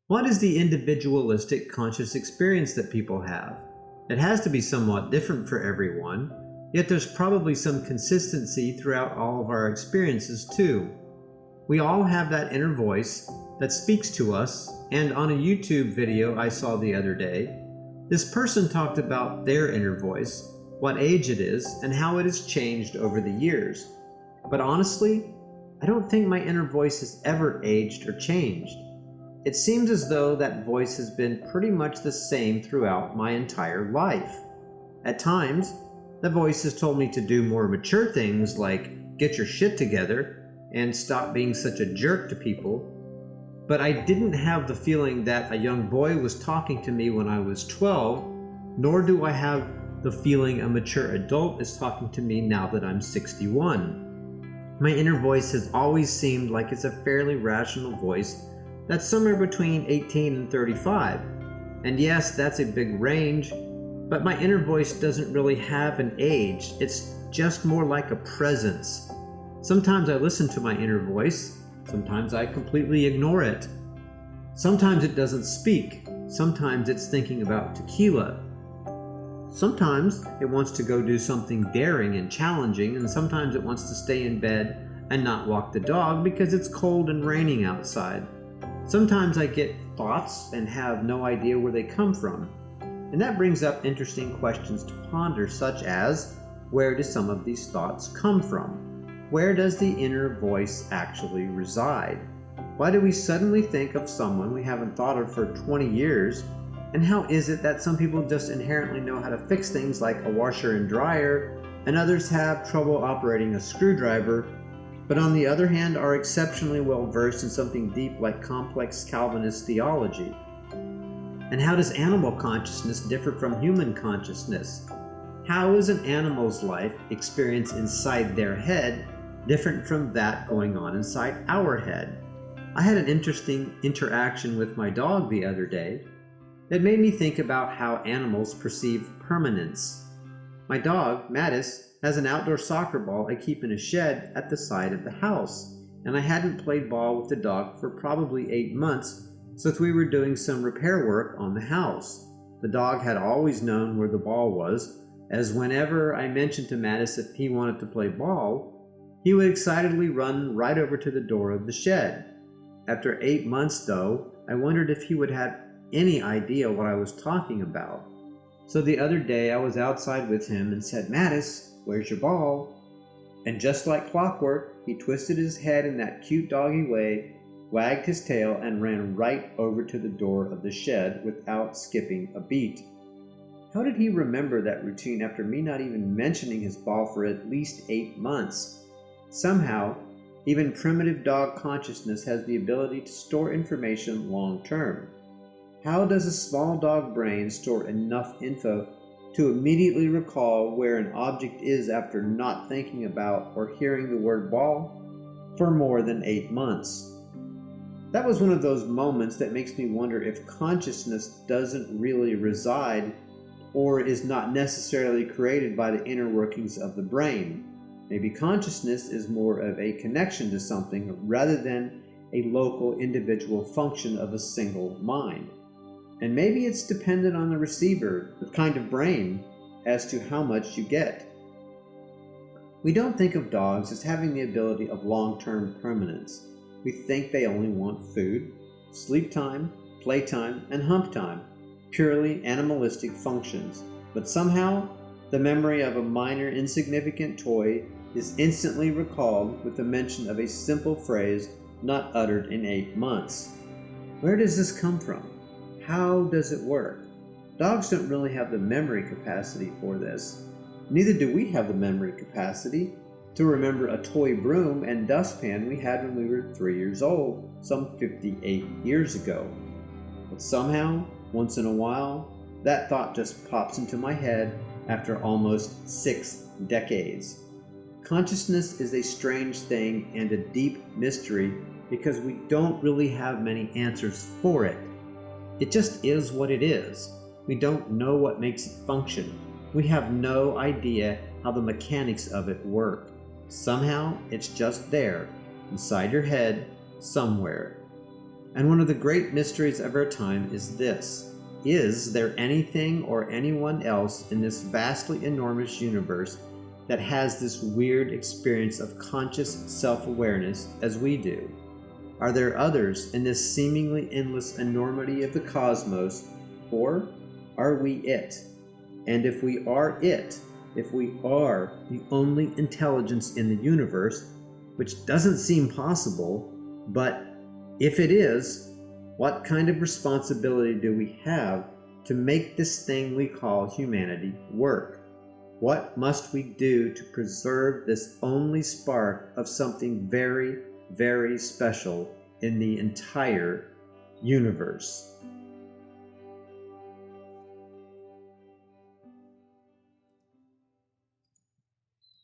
What is the individualistic conscious experience that people have? It has to be somewhat different for everyone, yet there's probably some consistency throughout all of our experiences too. We all have that inner voice that speaks to us, and on a YouTube video I saw the other day, this person talked about their inner voice, what age it is, and how it has changed over the years. But honestly, I don't think my inner voice has ever aged or changed. It seems as though that voice has been pretty much the same throughout my entire life. At times, the voice has told me to do more mature things like get your shit together and stop being such a jerk to people. But I didn't have the feeling that a young boy was talking to me when I was 12, nor do I have the feeling a mature adult is talking to me now that I'm 61. My inner voice has always seemed like it's a fairly rational voice that's somewhere between 18 and 35. And yes, that's a big range, but my inner voice doesn't really have an age. It's just more like a presence. Sometimes I listen to my inner voice. Sometimes I completely ignore it. Sometimes it doesn't speak. Sometimes it's thinking about tequila. Sometimes it wants to go do something daring and challenging, and sometimes it wants to stay in bed and not walk the dog because it's cold and raining outside. Sometimes I get thoughts and have no idea where they come from. And that brings up interesting questions to ponder, such as, where do some of these thoughts come from? Where does the inner voice actually reside? Why do we suddenly think of someone we haven't thought of for 20 years? And how is it that some people just inherently know how to fix things like a washer and dryer, and others have trouble operating a screwdriver, but on the other hand are exceptionally well versed in something deep like complex Calvinist theology? And how does animal consciousness differ from human consciousness? How is an animal's life experience inside their head different from that going on inside our head? I had an interesting interaction with my dog the other day that made me think about how animals perceive permanence. My dog, Mattis, has an outdoor soccer ball I keep in a shed at the side of the house, and I hadn't played ball with the dog for probably 8 months since we were doing some repair work on the house. The dog had always known where the ball was, as whenever I mentioned to Mattis if he wanted to play ball, he would excitedly run right over to the door of the shed. After 8 months, though, I wondered if he would have any idea what I was talking about. So the other day I was outside with him and said, "Mattis, where's your ball?" And just like clockwork, he twisted his head in that cute doggy way, wagged his tail, and ran right over to the door of the shed without skipping a beat. How did he remember that routine after me not even mentioning his ball for at least 8 months? Somehow, even primitive dog consciousness has the ability to store information long term. How does a small dog brain store enough info to immediately recall where an object is after not thinking about or hearing the word ball for more than 8 months? That was one of those moments that makes me wonder if consciousness doesn't really reside or is not necessarily created by the inner workings of the brain. Maybe consciousness is more of a connection to something rather than a local individual function of a single mind. And maybe it's dependent on the receiver, the kind of brain, as to how much you get. We don't think of dogs as having the ability of long-term permanence. We think they only want food, sleep time, playtime, and hump time. Purely animalistic functions. But somehow, the memory of a minor, insignificant toy is instantly recalled with the mention of a simple phrase not uttered in 8 months. Where does this come from? How does it work? Dogs don't really have the memory capacity for this. Neither do we have the memory capacity to remember a toy broom and dustpan we had when we were 3 years old, some 58 years ago. But somehow, once in a while, that thought just pops into my head after almost 6 decades. Consciousness is a strange thing and a deep mystery because we don't really have many answers for it. It just is what it is. We don't know what makes it function. We have no idea how the mechanics of it work. Somehow, it's just there, inside your head, somewhere. And one of the great mysteries of our time is this: is there anything or anyone else in this vastly enormous universe that has this weird experience of conscious self-awareness as we do? Are there others in this seemingly endless enormity of the cosmos, or are we it? And if we are it, if we are the only intelligence in the universe, which doesn't seem possible, but if it is, what kind of responsibility do we have to make this thing we call humanity work? What must we do to preserve this only spark of something very, very special in the entire universe?